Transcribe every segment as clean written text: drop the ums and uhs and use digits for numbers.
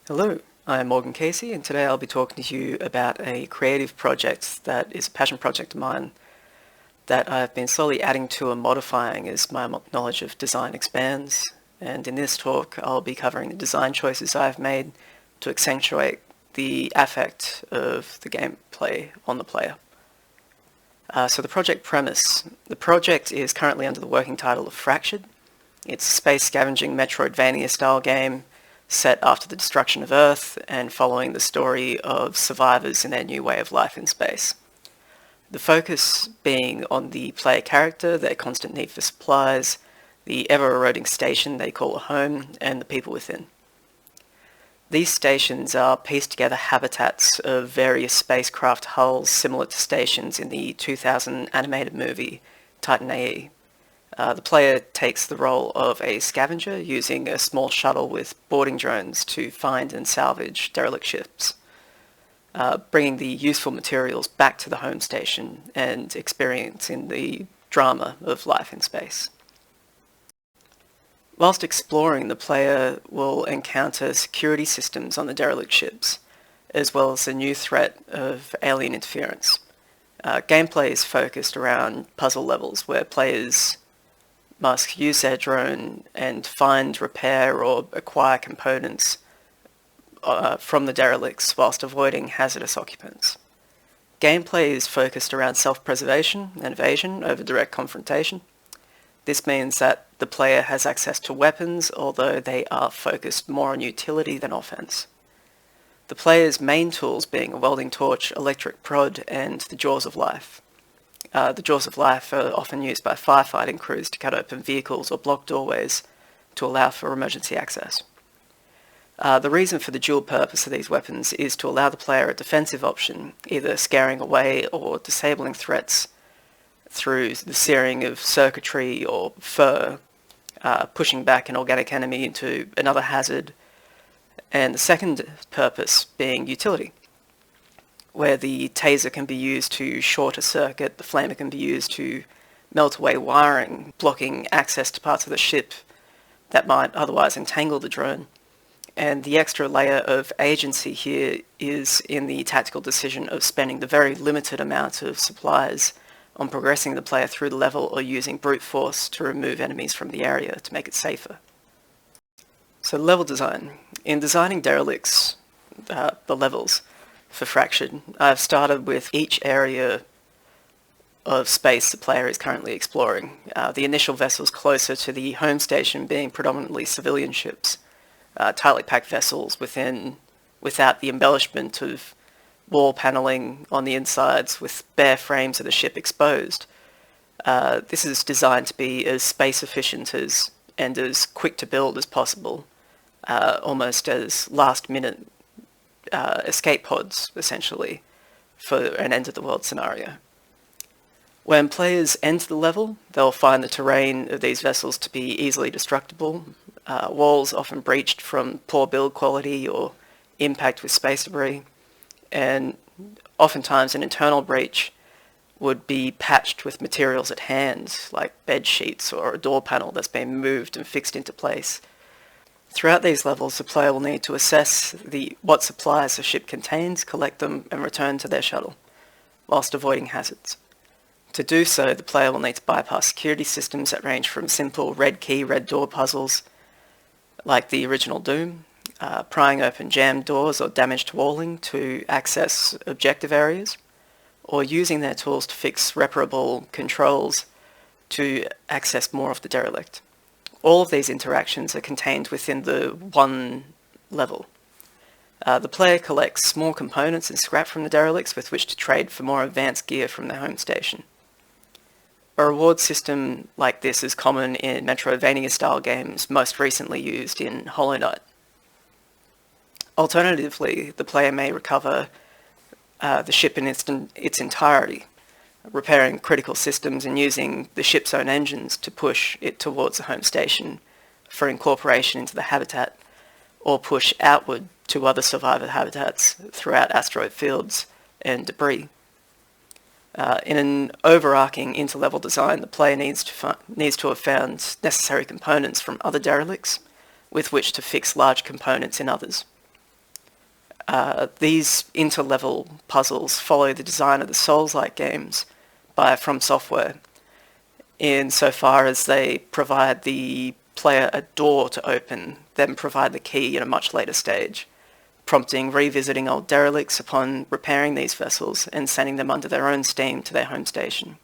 Hello, I'm Morgan Casey, and today I'll be talking to you about a creative project that is a passion project of mine that I've been slowly adding to and modifying as my knowledge of design expands. And in this talk, I'll be covering the design choices I've made to accentuate the affect of the gameplay on the player. So the project premise. The project is currently under the working title of Fractured. It's a space scavenging Metroidvania style game set after the destruction of Earth and following the story of survivors in their new way of life in space. The focus being on the player character, their constant need for supplies, the ever-eroding station they call a home, and the people within. These stations are pieced together habitats of various spacecraft hulls similar to stations in the 2000 animated movie Titan AE. The player takes the role of a scavenger using a small shuttle with boarding drones to find and salvage derelict ships, bringing the useful materials back to the home station and experiencing the drama of life in space. Whilst exploring, the player will encounter security systems on the derelict ships, as well as a new threat of alien interference. Gameplay is focused around puzzle levels where players must use their drone and find, repair, or acquire components from the derelicts whilst avoiding hazardous occupants. Gameplay is focused around self-preservation and evasion over direct confrontation. This means that the player has access to weapons, although they are focused more on utility than offense. The player's main tools being a welding torch, electric prod, and the Jaws of Life. The Jaws of Life are often used by firefighting crews to cut open vehicles or block doorways to allow for emergency access. The reason for the dual purpose of these weapons is to allow the player a defensive option, either scaring away or disabling threats through the searing of circuitry or fur, pushing back an organic enemy into another hazard, and the second purpose being utility, where the taser can be used to short a circuit, the flamer can be used to melt away wiring, blocking access to parts of the ship that might otherwise entangle the drone. And the extra layer of agency here is in the tactical decision of spending the very limited amount of supplies on progressing the player through the level or using brute force to remove enemies from the area to make it safer. So level design. In designing derelicts, the levels for Fractured, I've started with each area of space the player is currently exploring. The initial vessels closer to the home station being predominantly civilian ships, tightly packed vessels without the embellishment of wall paneling on the insides with bare frames of the ship exposed. This is designed to be as space efficient and as quick to build as possible, almost as last minute escape pods, essentially, for an end-of-the-world scenario. When players enter the level, they'll find the terrain of these vessels to be easily destructible, walls often breached from poor build quality or impact with space debris, and oftentimes an internal breach would be patched with materials at hand, like bed sheets or a door panel that's been moved and fixed into place. Throughout these levels, the player will need to assess what supplies the ship contains, collect them, and return to their shuttle, whilst avoiding hazards. To do so, the player will need to bypass security systems that range from simple red key, red door puzzles, like the original Doom, prying open jammed doors or damaged walling to access objective areas, or using their tools to fix reparable controls to access more of the derelict. All of these interactions are contained within the one level. The player collects small components and scrap from the derelicts with which to trade for more advanced gear from their home station. A reward system like this is common in Metroidvania-style games, most recently used in Hollow Knight. Alternatively, the player may recover the ship in its entirety, repairing critical systems and using the ship's own engines to push it towards the home station for incorporation into the habitat, or push outward to other survivor habitats throughout asteroid fields and debris. In an overarching interlevel design, the player needs to have found necessary components from other derelicts with which to fix large components in others. These inter-level puzzles follow the design of the Souls-like games by From Software, insofar as they provide the player a door to open, then provide the key in a much later stage, prompting revisiting old derelicts upon repairing these vessels and sending them under their own steam to their home station.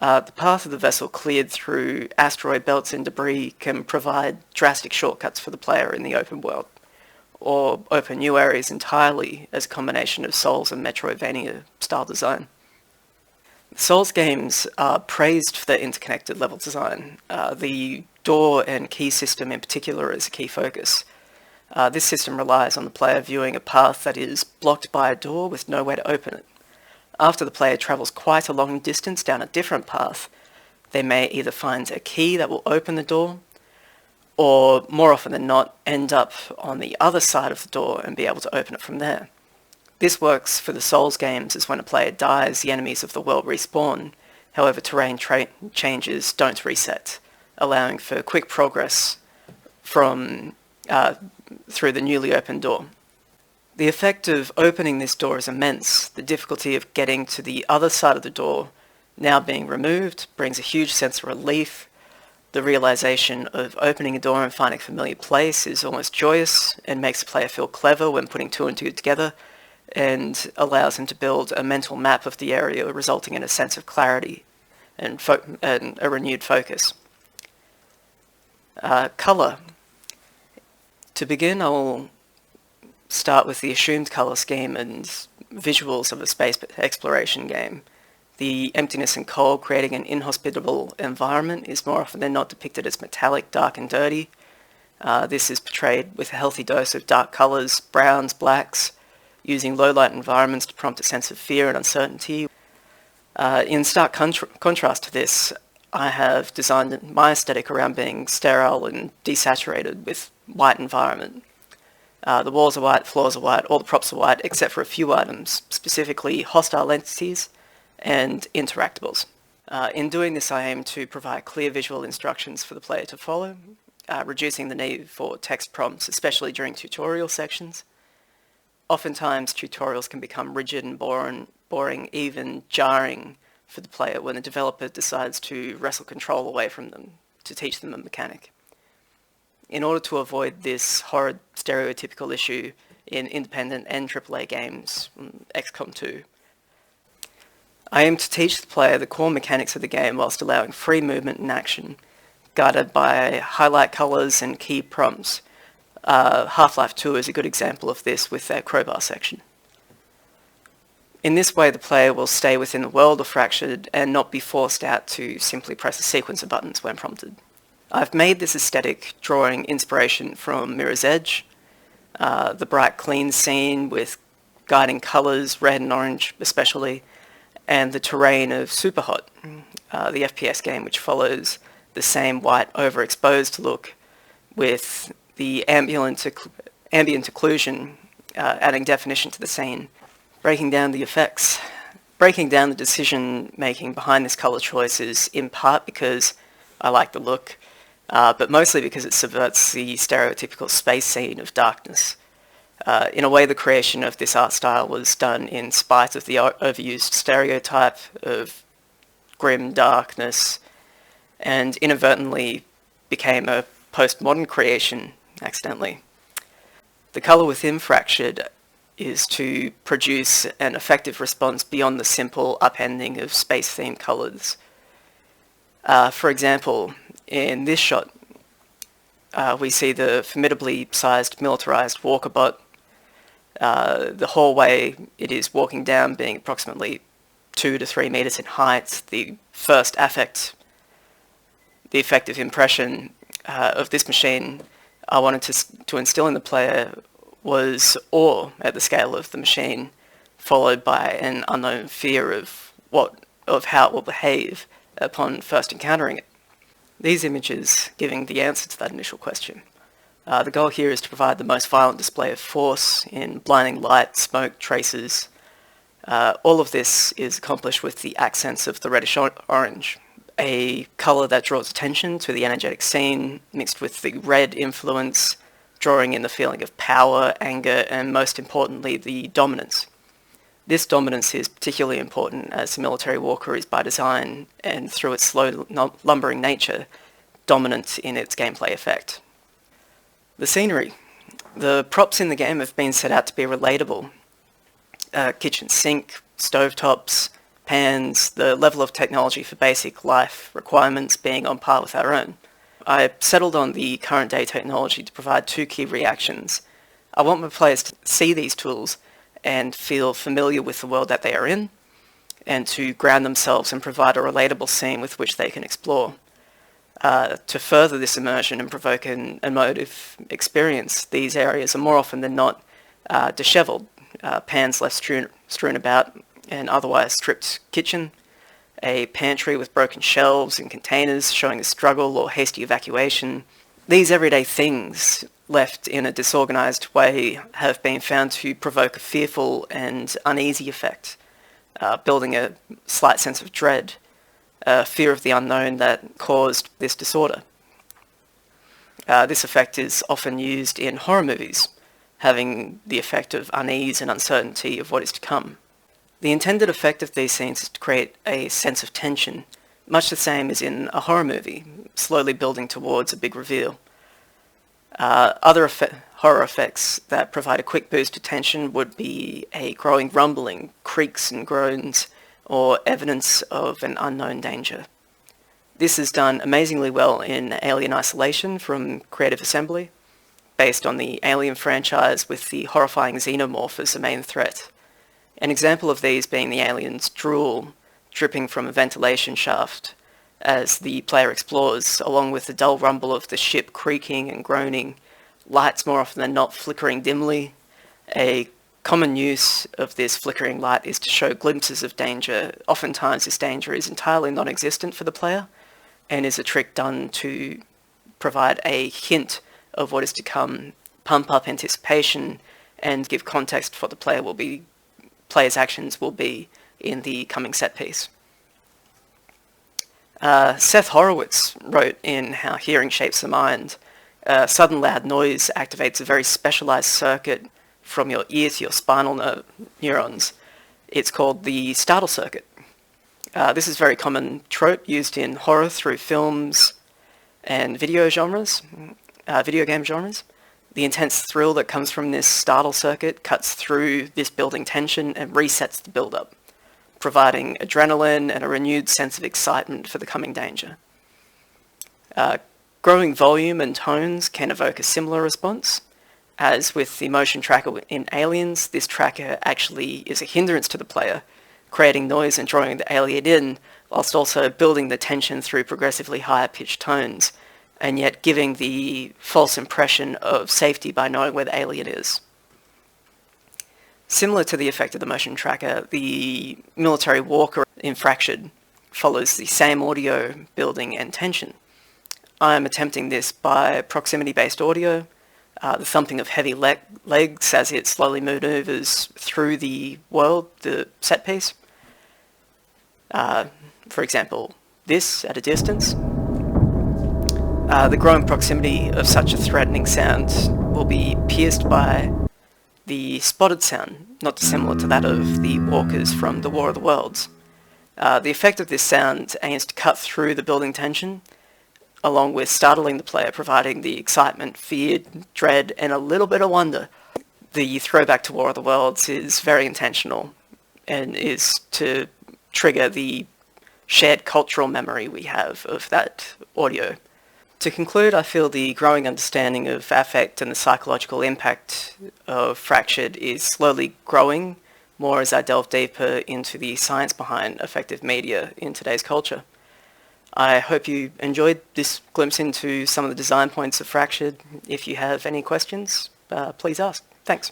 The path of the vessel cleared through asteroid belts and debris can provide drastic shortcuts for the player in the open world, or open new areas entirely as a combination of Souls and Metroidvania style design. Souls games are praised for their interconnected level design. The door and key system in particular is a key focus. This system relies on the player viewing a path that is blocked by a door with nowhere to open it. After the player travels quite a long distance down a different path, they may either find a key that will open the door, or more often than not, end up on the other side of the door and be able to open it from there. This works for the Souls games as when a player dies, the enemies of the world respawn. However, terrain changes don't reset, allowing for quick progress from through the newly opened door. The effect of opening this door is immense. The difficulty of getting to the other side of the door now being removed brings a huge sense of relief. The realization of opening a door and finding a familiar place is almost joyous and makes the player feel clever when putting two and two together, and allows him to build a mental map of the area, resulting in a sense of clarity and a renewed focus. Colour. To begin, I will start with the assumed colour scheme and visuals of a space exploration game. The emptiness and cold creating an inhospitable environment is more often than not depicted as metallic, dark and dirty. This is portrayed with a healthy dose of dark colours, browns, blacks, using low-light environments to prompt a sense of fear and uncertainty. In stark contrast to this, I have designed my aesthetic around being sterile and desaturated with white environment. The walls are white, floors are white, all the props are white, except for a few items, specifically hostile entities and interactables. In doing this, I aim to provide clear visual instructions for the player to follow, reducing the need for text prompts, especially during tutorial sections. Oftentimes, tutorials can become rigid and boring, even jarring for the player when the developer decides to wrestle control away from them to teach them a mechanic. In order to avoid this horrid stereotypical issue in independent and AAA games, XCOM 2, I aim to teach the player the core mechanics of the game whilst allowing free movement and action, guided by highlight colours and key prompts. Half-Life 2 is a good example of this with their crowbar section. In this way, the player will stay within the world of Fractured and not be forced out to simply press a sequence of buttons when prompted. I've made this aesthetic drawing inspiration from Mirror's Edge, the bright, clean scene with guiding colours, red and orange especially, and the terrain of Superhot, the FPS game which follows the same white overexposed look with the ambient occlusion adding definition to the scene, breaking down the effects. Breaking down the decision making behind this colour choice is in part because I like the look, but mostly because it subverts the stereotypical space scene of darkness. In a way, the creation of this art style was done in spite of the overused stereotype of grim darkness, and inadvertently became a postmodern creation accidentally. The colour within Fractured is to produce an effective response beyond the simple upending of space-themed colours. For example, in this shot, we see the formidably sized militarised walker-bot. The hallway it is walking down being approximately 2 to 3 metres in height. The first affect, the effective impression of this machine I wanted to instill in the player was awe at the scale of the machine, followed by an unknown fear of how it will behave upon first encountering it. These images giving the answer to that initial question. The goal here is to provide the most violent display of force in blinding light, smoke, traces. All of this is accomplished with the accents of the reddish orange, a colour that draws attention to the energetic scene, mixed with the red influence drawing in the feeling of power, anger, and most importantly, the dominance. This dominance is particularly important as the military walker is by design, and through its slow, lumbering nature, dominant in its gameplay effect. The scenery. The props in the game have been set out to be relatable. Kitchen sink, stovetops, pans, the level of technology for basic life requirements being on par with our own. I settled on the current day technology to provide two key reactions. I want my players to see these tools and feel familiar with the world that they are in, and to ground themselves and provide a relatable scene with which they can explore. To further this immersion and provoke an emotive experience, these areas are more often than not dishevelled, pans left strewn about, an otherwise stripped kitchen, a pantry with broken shelves and containers showing a struggle or hasty evacuation. These everyday things left in a disorganised way have been found to provoke a fearful and uneasy effect, building a slight sense of dread, fear of the unknown that caused this disorder. This effect is often used in horror movies, having the effect of unease and uncertainty of what is to come. The intended effect of these scenes is to create a sense of tension, much the same as in a horror movie, slowly building towards a big reveal. Other horror effects that provide a quick boost to tension would be a growing rumbling, creaks and groans, or evidence of an unknown danger. This is done amazingly well in Alien Isolation from Creative Assembly, based on the Alien franchise with the horrifying xenomorph as the main threat. An example of these being the alien's drool dripping from a ventilation shaft as the player explores, along with the dull rumble of the ship creaking and groaning, lights more often than not flickering dimly. A common use of this flickering light is to show glimpses of danger. Oftentimes this danger is entirely non-existent for the player and is a trick done to provide a hint of what is to come, pump up anticipation, and give context for what the player's actions will be in the coming set piece. Seth Horowitz wrote in How Hearing Shapes the Mind, sudden loud noise activates a very specialized circuit from your ear to your spinal neurons. It's called the startle circuit. This is a very common trope used in horror through films and video game genres. The intense thrill that comes from this startle circuit cuts through this building tension and resets the build-up, providing adrenaline and a renewed sense of excitement for the coming danger. Growing volume and tones can evoke a similar response. As with the motion tracker in Aliens, this tracker actually is a hindrance to the player, creating noise and drawing the alien in, whilst also building the tension through progressively higher pitched tones, and yet giving the false impression of safety by knowing where the alien is. Similar to the effect of the motion tracker, the military walker in Fractured follows the same audio building and tension. I am attempting this by proximity-based audio, the thumping of heavy legs as it slowly maneuvers through the world, the set piece. For example, this at a distance. The growing proximity of such a threatening sound will be pierced by the spotted sound, not dissimilar to that of the walkers from The War of the Worlds. The effect of this sound aims to cut through the building tension, along with startling the player, providing the excitement, fear, dread, and a little bit of wonder. The throwback to War of the Worlds is very intentional and is to trigger the shared cultural memory we have of that audio. To conclude, I feel the growing understanding of affect and the psychological impact of Fractured is slowly growing more as I delve deeper into the science behind affective media in today's culture. I hope you enjoyed this glimpse into some of the design points of Fractured. If you have any questions, please ask. Thanks.